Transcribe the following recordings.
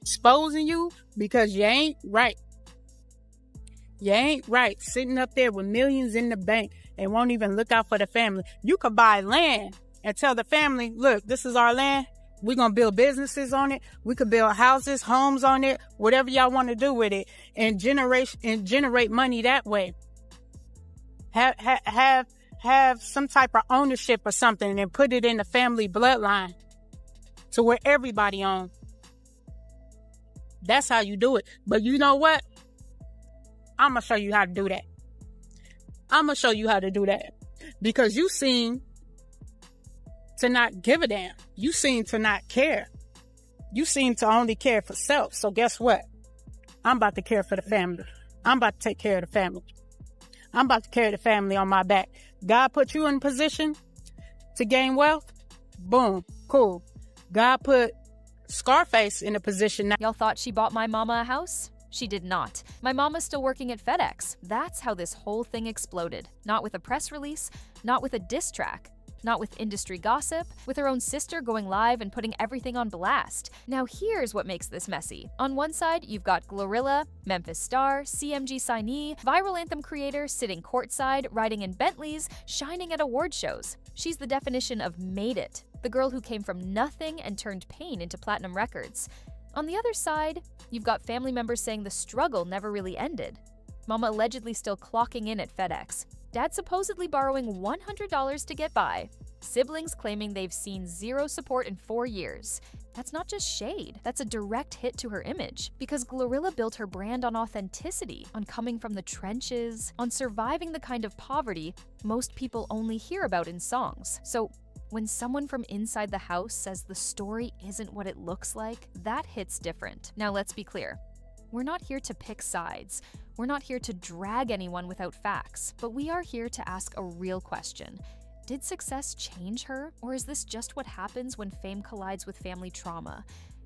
exposing you because you ain't right. You ain't right sitting up there with millions in the bank and won't even look out for the family. You could buy land and tell the family, look, this is our land. We're going to build businesses on it. We could build houses, homes on it, whatever y'all want to do with it, and generate money that way. Have some type of ownership or something and put it in the family bloodline to where everybody owns. That's how you do it. But you know what? I'm going to show you how to do that. I'm going to show you how to do that. Because you seem to not give a damn. You seem to not care. You seem to only care for self. So guess what? I'm about to care for the family. I'm about to take care of the family. I'm about to carry the family on my back. God put you in position to gain wealth. Boom. Cool. God put Scarface in a position. Y'all thought she bought my mama a house? She did not. My mama's still working at FedEx. That's how this whole thing exploded. Not with a press release, not with a diss track, not with industry gossip, with her own sister going live and putting everything on blast. Now here's what makes this messy. On one side, you've got GloRilla, Memphis star, CMG signee, viral anthem creator sitting courtside, riding in Bentleys, shining at award shows. She's the definition of made it, the girl who came from nothing and turned pain into platinum records. On the other side, you've got family members saying the struggle never really ended. Mama allegedly still clocking in at FedEx. Dad supposedly borrowing $100 to get by. Siblings claiming they've seen zero support in 4 years. That's not just shade, that's a direct hit to her image. Because GloRilla built her brand on authenticity, on coming from the trenches, on surviving the kind of poverty most people only hear about in songs. So when someone from inside the house says the story isn't what it looks like, that hits different. Now let's be clear. We're not here to pick sides. We're not here to drag anyone without facts, but we are here to ask a real question. Did success change her, or is this just what happens when fame collides with family trauma?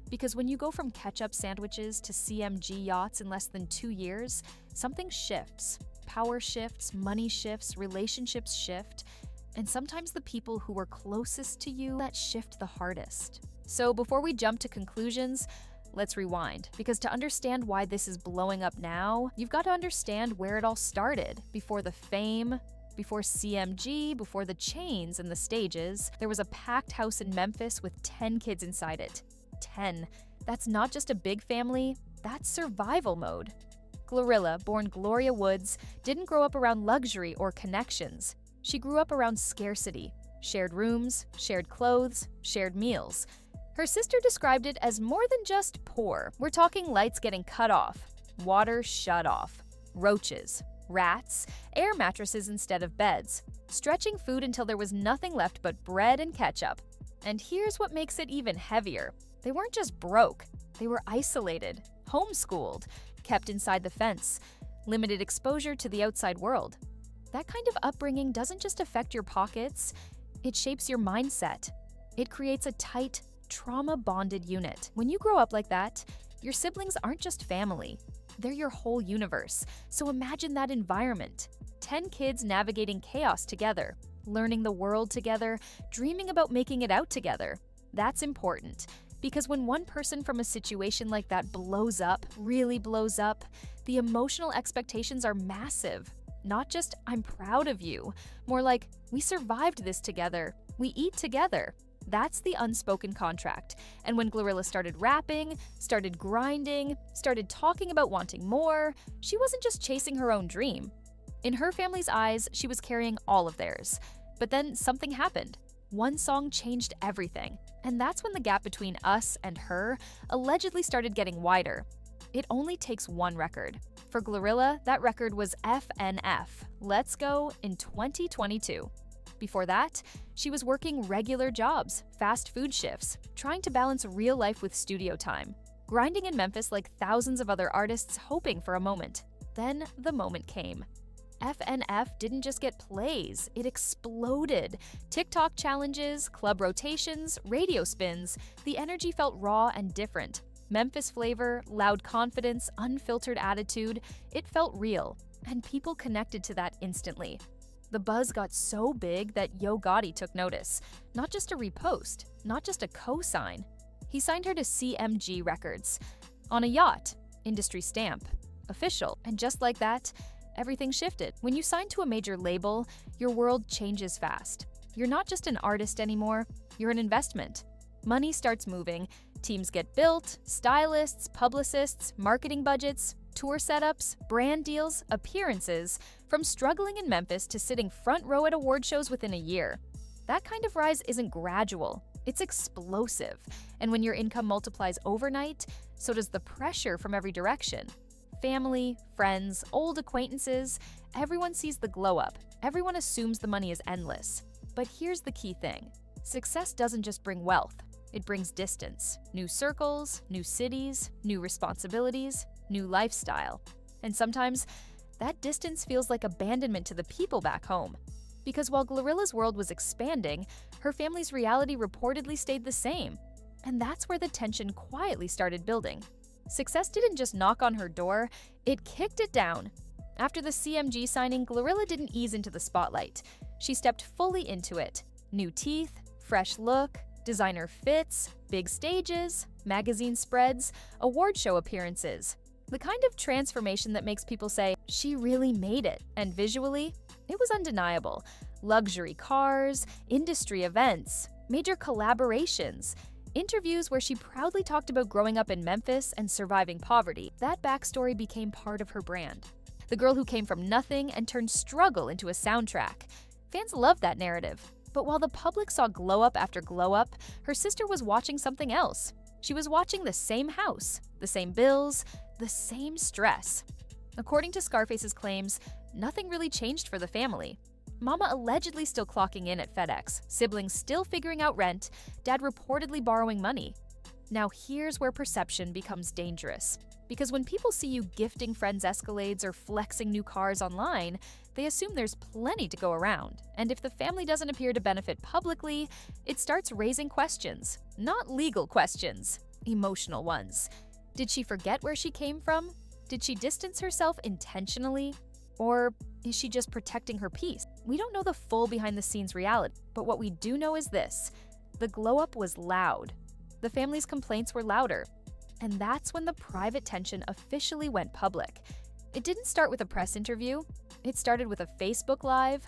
Because when you go from ketchup sandwiches to CMG yachts in less than 2 years, something shifts. Power shifts, money shifts, relationships shift, and sometimes the people who were closest to you that shift the hardest. So before we jump to conclusions, let's rewind, because to understand why this is blowing up now, you've got to understand where it all started. Before the fame, before CMG, before the chains and the stages, there was a packed house in Memphis with 10 kids inside it. 10. That's not just a big family, that's survival mode. GloRilla, born Gloria Woods, didn't grow up around luxury or connections. She grew up around scarcity. Shared rooms, shared clothes, shared meals. Her sister described it as more than just poor. We're talking lights getting cut off, water shut off, roaches, rats, air mattresses instead of beds, stretching food until there was nothing left but bread and ketchup. And here's what makes it even heavier. They weren't just broke, they were isolated, homeschooled, kept inside the fence, limited exposure to the outside world. That kind of upbringing doesn't just affect your pockets, it shapes your mindset. It creates a tight, trauma-bonded unit. When you grow up like that, your siblings aren't just family, they're your whole universe. So imagine that environment. 10 kids navigating chaos together, learning the world together, dreaming about making it out together. That's important, because when one person from a situation like that blows up, really blows up, the emotional expectations are massive. Not just, I'm proud of you. More like, we survived this together. We eat together. That's the unspoken contract. And when GloRilla started rapping, started grinding, started talking about wanting more, she wasn't just chasing her own dream. In her family's eyes, she was carrying all of theirs. But then something happened. One song changed everything. And that's when the gap between us and her allegedly started getting wider. It only takes one record. For GloRilla, that record was FNF, Let's Go, in 2022. Before that, she was working regular jobs, fast food shifts, trying to balance real life with studio time, grinding in Memphis like thousands of other artists hoping for a moment. Then the moment came. FNF didn't just get plays, it exploded. TikTok challenges, club rotations, radio spins, the energy felt raw and different. Memphis flavor, loud confidence, unfiltered attitude, it felt real, and people connected to that instantly. The buzz got so big that Yo Gotti took notice. Not just a repost, not just a co-sign. He signed her to CMG Records. On a yacht, industry stamp, official, and just like that, everything shifted. When you sign to a major label, your world changes fast. You're not just an artist anymore, you're an investment. Money starts moving, teams get built, stylists, publicists, marketing budgets, tour setups, brand deals, appearances, from struggling in Memphis to sitting front row at award shows within a year. That kind of rise isn't gradual, it's explosive. And when your income multiplies overnight, so does the pressure from every direction. Family, friends, old acquaintances, everyone sees the glow up. Everyone assumes the money is endless. But here's the key thing. Success doesn't just bring wealth. It brings distance, new circles, new cities, new responsibilities, new lifestyle. And sometimes, that distance feels like abandonment to the people back home. Because while GloRilla's world was expanding, her family's reality reportedly stayed the same. And that's where the tension quietly started building. Success didn't just knock on her door, it kicked it down. After the CMG signing, GloRilla didn't ease into the spotlight. She stepped fully into it. New teeth, fresh look, designer fits, big stages, magazine spreads, award show appearances. The kind of transformation that makes people say, she really made it. And visually, it was undeniable. Luxury cars, industry events, major collaborations, interviews where she proudly talked about growing up in Memphis and surviving poverty. That backstory became part of her brand. The girl who came from nothing and turned struggle into a soundtrack. Fans loved that narrative. But while the public saw glow up after glow up, her sister was watching something else. She was watching the same house, the same bills, the same stress. According to Scarface's claims, nothing really changed for the family. Mama allegedly still clocking in at FedEx, siblings still figuring out rent, dad reportedly borrowing money. Now here's where perception becomes dangerous. Because when people see you gifting friends Escalades or flexing new cars online, they assume there's plenty to go around. And if the family doesn't appear to benefit publicly, it starts raising questions. Not legal questions, emotional ones. Did she forget where she came from? Did she distance herself intentionally? Or is she just protecting her peace? We don't know the full behind-the-scenes reality, but what we do know is this. The glow-up was loud. The family's complaints were louder. And that's when the private tension officially went public. It didn't start with a press interview. It started with a Facebook Live.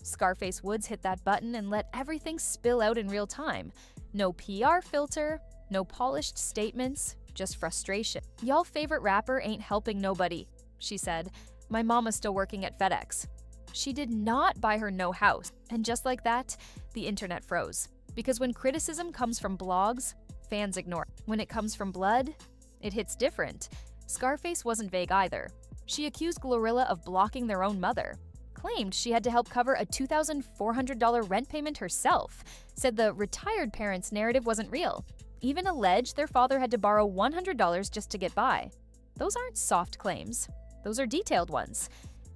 Scarface Woods hit that button and let everything spill out in real time. No PR filter, no polished statements, just frustration. "Y'all favorite rapper ain't helping nobody," she said. "My mama's still working at FedEx." She did not buy her no house. And just like that, the internet froze. Because when criticism comes from blogs, fans ignore it. When it comes from blood, it hits different. Scarface wasn't vague either. She accused GloRilla of blocking their own mother, claimed she had to help cover a $2,400 rent payment herself, said the retired parents' narrative wasn't real, even alleged their father had to borrow $100 just to get by. Those aren't soft claims. Those are detailed ones.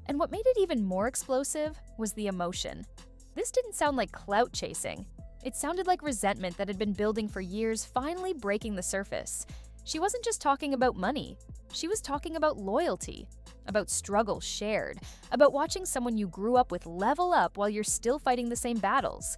And what made it even more explosive was the emotion. This didn't sound like clout chasing. It sounded like resentment that had been building for years finally breaking the surface. She wasn't just talking about money. She was talking about loyalty, about struggle shared, about watching someone you grew up with level up while you're still fighting the same battles.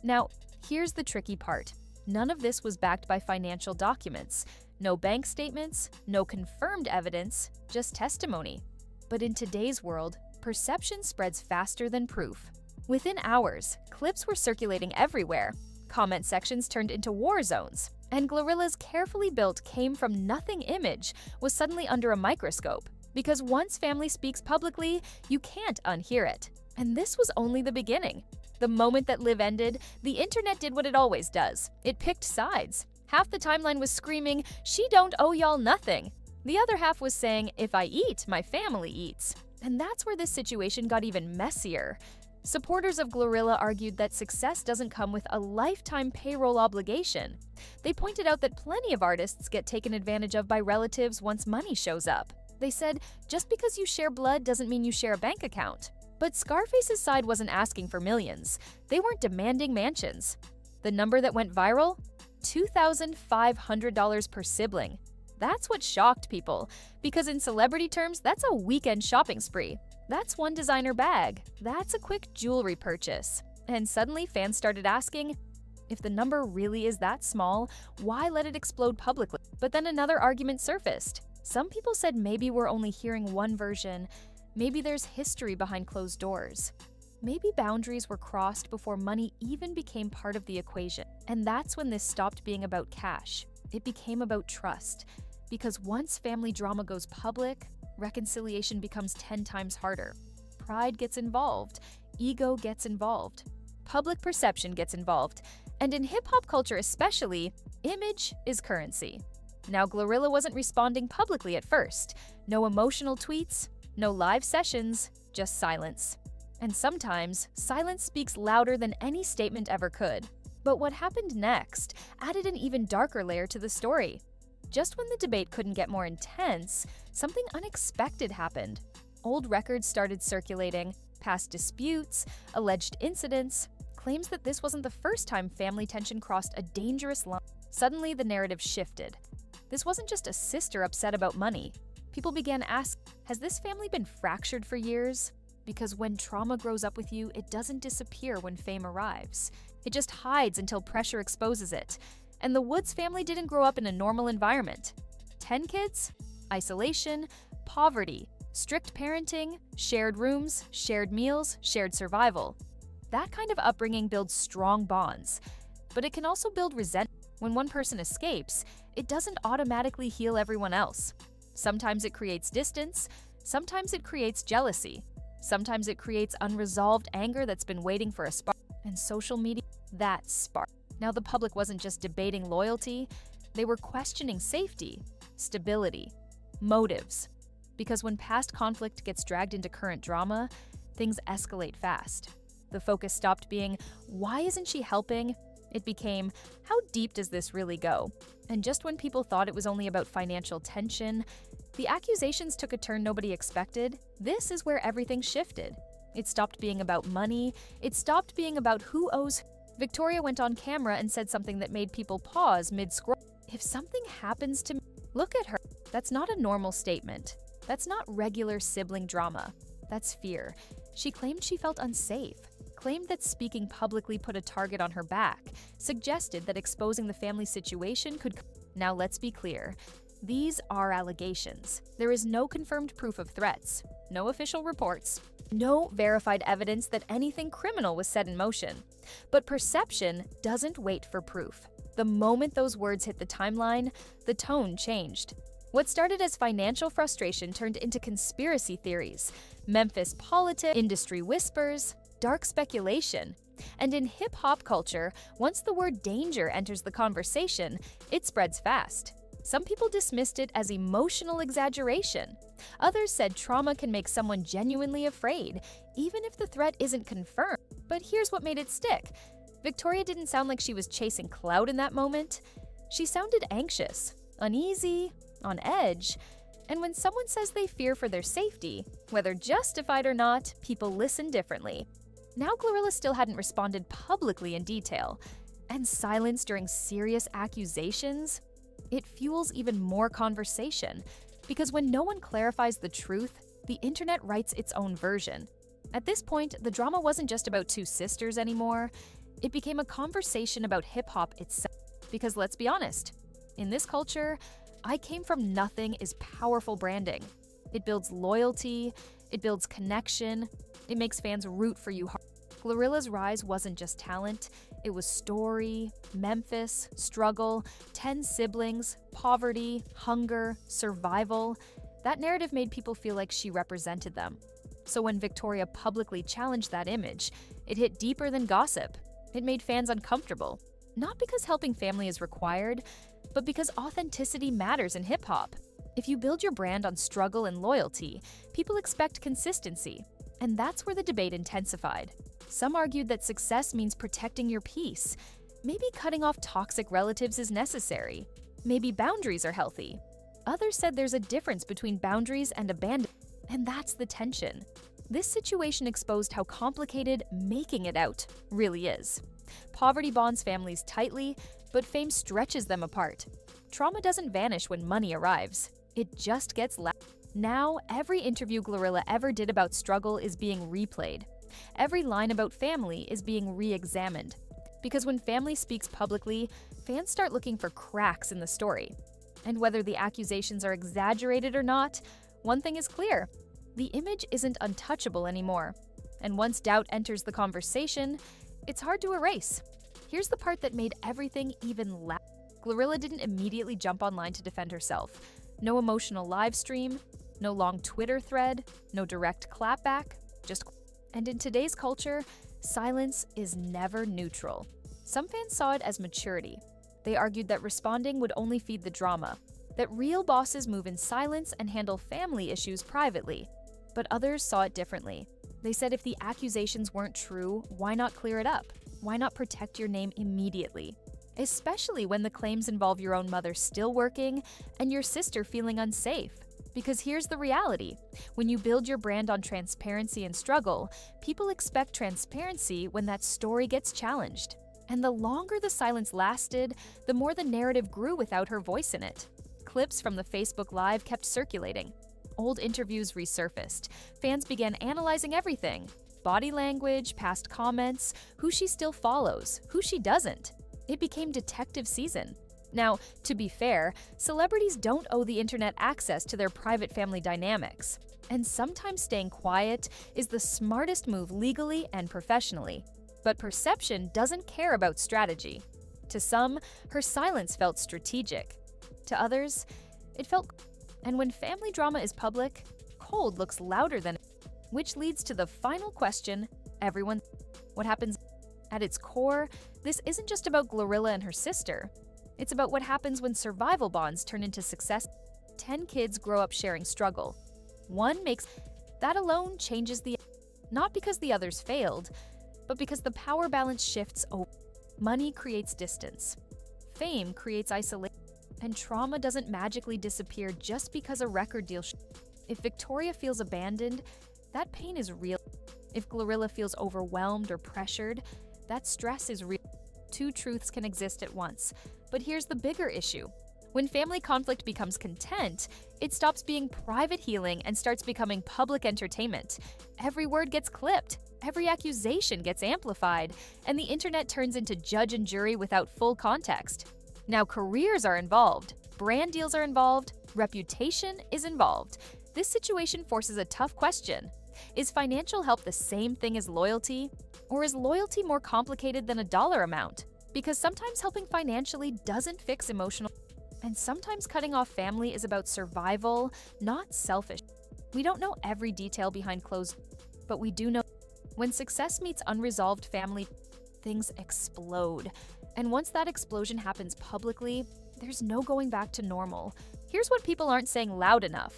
Now, here's the tricky part. None of this was backed by financial documents. No bank statements, no confirmed evidence, just testimony. But in today's world, perception spreads faster than proof. Within hours, clips were circulating everywhere. Comment sections turned into war zones. And GloRilla's carefully built came from nothing image was suddenly under a microscope. Because once family speaks publicly, you can't unhear it. And this was only the beginning. The moment that Live ended, the internet did what it always does. It picked sides. Half the timeline was screaming, "She don't owe y'all nothing." The other half was saying, "If I eat, my family eats." And that's where this situation got even messier. Supporters of GloRilla argued that success doesn't come with a lifetime payroll obligation. They pointed out that plenty of artists get taken advantage of by relatives once money shows up. They said, just because you share blood doesn't mean you share a bank account. But Scarface's side wasn't asking for millions. They weren't demanding mansions. The number that went viral? $2,500 per sibling. That's what shocked people, because in celebrity terms, that's a weekend shopping spree. That's one designer bag. That's a quick jewelry purchase. And suddenly fans started asking, If the number really is that small, why let it explode publicly? But then another argument surfaced. Some people said maybe we're only hearing one version. Maybe there's history behind closed doors. Maybe boundaries were crossed before money even became part of the equation. And that's when this stopped being about cash. It became about trust. Because once family drama goes public, reconciliation becomes 10 times harder. Pride gets involved. Ego gets involved. Public perception gets involved. And in hip-hop culture especially, image is currency. Now, GloRilla wasn't responding publicly at first. No emotional tweets, no live sessions, just silence. And sometimes, silence speaks louder than any statement ever could. But what happened next added an even darker layer to the story. Just when the debate couldn't get more intense, something unexpected happened. Old records started circulating, past disputes, alleged incidents, claims that this wasn't the first time family tension crossed a dangerous line. Suddenly, the narrative shifted. This wasn't just a sister upset about money. People began asking, has this family been fractured for years? Because when trauma grows up with you, it doesn't disappear when fame arrives. It just hides until pressure exposes it. And the Woods family didn't grow up in a normal environment. 10 kids? Isolation, poverty, strict parenting, shared rooms, shared meals, shared survival. That kind of upbringing builds strong bonds. But it can also build resentment. When one person escapes, it doesn't automatically heal everyone else. Sometimes it creates distance, sometimes it creates jealousy, sometimes it creates unresolved anger that's been waiting for a spark. And social media, that spark. Now the public wasn't just debating loyalty, they were questioning safety, stability, motives. Because when past conflict gets dragged into current drama, things escalate fast. The focus stopped being, why isn't she helping? It became, how deep does this really go? And just when people thought it was only about financial tension, the accusations took a turn nobody expected. This is where everything shifted. It stopped being about money. It stopped being about who owes. Victoria went on camera and said something that made people pause mid-scroll. If something happens to me, look at her. That's not a normal statement. That's not regular sibling drama. That's fear. She claimed she felt unsafe, claimed that speaking publicly put a target on her back, suggested that exposing the family situation could. Now let's be clear. These are allegations. There is no confirmed proof of threats, no official reports, no verified evidence that anything criminal was set in motion. But perception doesn't wait for proof. The moment those words hit the timeline, the tone changed. What started as financial frustration turned into conspiracy theories, Memphis politics, industry whispers, dark speculation. And in hip-hop culture, once the word danger enters the conversation, it spreads fast. Some people dismissed it as emotional exaggeration. Others said trauma can make someone genuinely afraid, even if the threat isn't confirmed. But here's what made it stick. Victoria didn't sound like she was chasing clout in that moment. She sounded anxious, uneasy, on edge. And when someone says they fear for their safety, whether justified or not, people listen differently. Now GloRilla still hadn't responded publicly in detail. And silence during serious accusations? It fuels even more conversation. Because when no one clarifies the truth, the internet writes its own version. At this point, the drama wasn't just about two sisters anymore. It became a conversation about hip-hop itself. Because let's be honest, in this culture, I came from nothing is powerful branding. It builds loyalty, it builds connection, it makes fans root for you hard. GloRilla's rise wasn't just talent, it was story, Memphis, struggle, 10 siblings, poverty, hunger, survival. That narrative made people feel like she represented them. So when Victoria publicly challenged that image, it hit deeper than gossip. It made fans uncomfortable. Not because helping family is required, but because authenticity matters in hip-hop. If you build your brand on struggle and loyalty, people expect consistency. And that's where the debate intensified. Some argued that success means protecting your peace. Maybe cutting off toxic relatives is necessary. Maybe boundaries are healthy. Others said there's a difference between boundaries and abandonment. And that's the tension. This situation exposed how complicated making it out really is. Poverty bonds families tightly, but fame stretches them apart. Trauma doesn't vanish when money arrives. It just gets loud. Now, every interview GloRilla ever did about struggle is being replayed. Every line about family is being re-examined. Because when family speaks publicly, fans start looking for cracks in the story. And whether the accusations are exaggerated or not, one thing is clear: the image isn't untouchable anymore. And once doubt enters the conversation, it's hard to erase. Here's the part that made everything even louder. GloRilla didn't immediately jump online to defend herself. No emotional live stream, no long Twitter thread, no direct clapback, just. And in today's culture, silence is never neutral. Some fans saw it as maturity. They argued that responding would only feed the drama, that real bosses move in silence and handle family issues privately. But others saw it differently. They said if the accusations weren't true, why not clear it up? Why not protect your name immediately? Especially when the claims involve your own mother still working and your sister feeling unsafe. Because here's the reality: when you build your brand on transparency and struggle, people expect transparency when that story gets challenged. And the longer the silence lasted, the more the narrative grew without her voice in it. Clips from the Facebook Live kept circulating. Old interviews resurfaced. Fans began analyzing everything: body language, past comments, who she still follows, who she doesn't. It became detective season. Now, to be fair, celebrities don't owe the internet access to their private family dynamics. And sometimes staying quiet is the smartest move legally and professionally. But perception doesn't care about strategy. To some, her silence felt strategic. To others, it felt. And when family drama is public, cold looks louder than. Which leads to the final question everyone. What happens? At its core, this isn't just about GloRilla and her sister. It's about what happens when survival bonds turn into success. 10 kids grow up sharing struggle. One makes. That alone changes the. Not because the others failed, but because the power balance shifts over. Money creates distance. Fame creates isolation. And trauma doesn't magically disappear just because a record deal. If Victoria feels abandoned, that pain is real. If GloRilla feels overwhelmed or pressured, that stress is real. Two truths can exist at once. But here's the bigger issue. When family conflict becomes content, it stops being private healing and starts becoming public entertainment. Every word gets clipped, every accusation gets amplified, and the internet turns into judge and jury without full context. Now careers are involved, brand deals are involved, reputation is involved. This situation forces a tough question. Is financial help the same thing as loyalty? Or is loyalty more complicated than a dollar amount? Because sometimes helping financially doesn't fix emotional. And sometimes cutting off family is about survival, not selfish. We don't know every detail behind closed, but we do know when success meets unresolved family, things explode. And once that explosion happens publicly, there's no going back to normal. Here's what people aren't saying loud enough.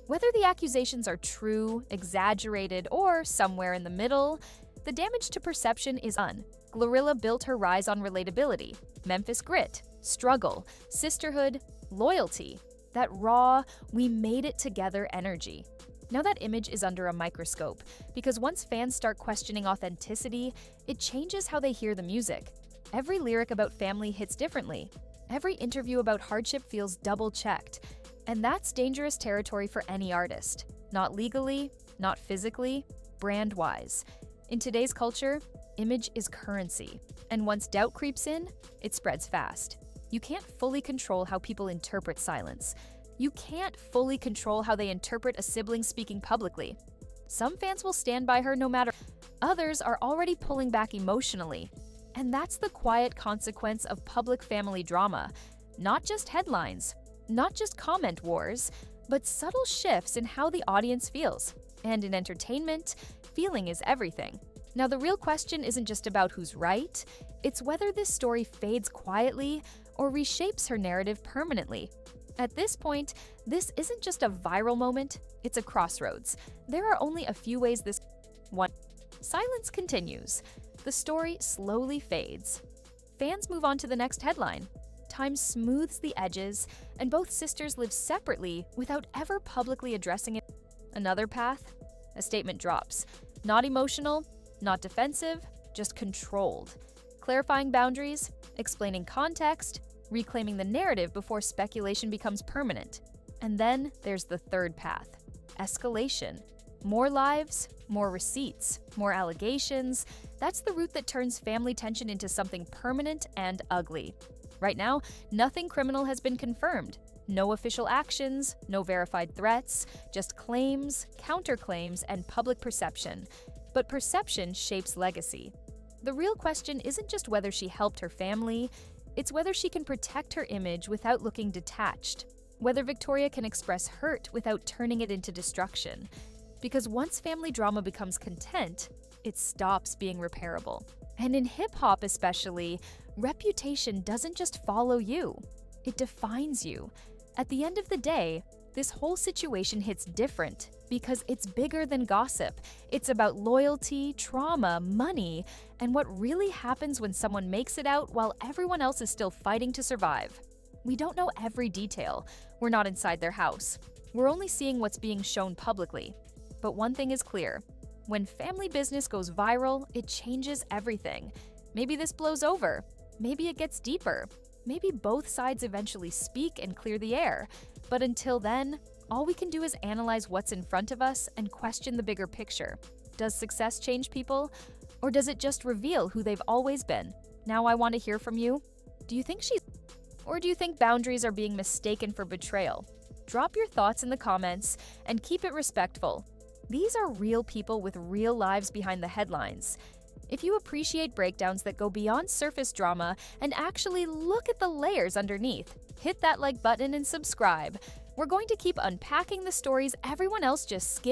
Whether the accusations are true, exaggerated, or somewhere in the middle, the damage to perception is done. GloRilla built her rise on relatability, Memphis grit, struggle, sisterhood, loyalty, that raw, we made it together energy. Now that image is under a microscope, because once fans start questioning authenticity, it changes how they hear the music. Every lyric about family hits differently. Every interview about hardship feels double-checked. And that's dangerous territory for any artist. Not legally, not physically, brand-wise. In today's culture, image is currency. And once doubt creeps in, it spreads fast. You can't fully control how people interpret silence. You can't fully control how they interpret a sibling speaking publicly. Some fans will stand by her no matter. Others are already pulling back emotionally. And that's the quiet consequence of public family drama. Not just headlines, not just comment wars, but subtle shifts in how the audience feels. And in entertainment, feeling is everything. Now, the real question isn't just about who's right, it's whether this story fades quietly or reshapes her narrative permanently. At this point, this isn't just a viral moment, it's a crossroads. There are only a few ways this. 1. Silence continues. The story slowly fades. Fans move on to the next headline. Time smooths the edges, and both sisters live separately without ever publicly addressing it. Another path? A statement drops. Not emotional, not defensive, just controlled. Clarifying boundaries, explaining context, reclaiming the narrative before speculation becomes permanent. And then there's the third path. Escalation. More lives, more receipts, more allegations. That's the route that turns family tension into something permanent and ugly. Right now, nothing criminal has been confirmed. No official actions, no verified threats, just claims, counterclaims, and public perception. But perception shapes legacy. The real question isn't just whether she helped her family, it's whether she can protect her image without looking detached, whether Victoria can express hurt without turning it into destruction. Because once family drama becomes content, it stops being repairable. And in hip-hop especially, reputation doesn't just follow you, it defines you. At the end of the day, this whole situation hits different because it's bigger than gossip. It's about loyalty, trauma, money, and what really happens when someone makes it out while everyone else is still fighting to survive. We don't know every detail. We're not inside their house. We're only seeing what's being shown publicly. But one thing is clear. When family business goes viral, it changes everything. Maybe this blows over. Maybe it gets deeper. Maybe both sides eventually speak and clear the air. But until then, all we can do is analyze what's in front of us and question the bigger picture. Does success change people? Or does it just reveal who they've always been? Now I want to hear from you. Do you think or do you think boundaries are being mistaken for betrayal? Drop your thoughts in the comments and keep it respectful. These are real people with real lives behind the headlines. If you appreciate breakdowns that go beyond surface drama and actually look at the layers underneath, hit that like button and subscribe. We're going to keep unpacking the stories everyone else just skipped.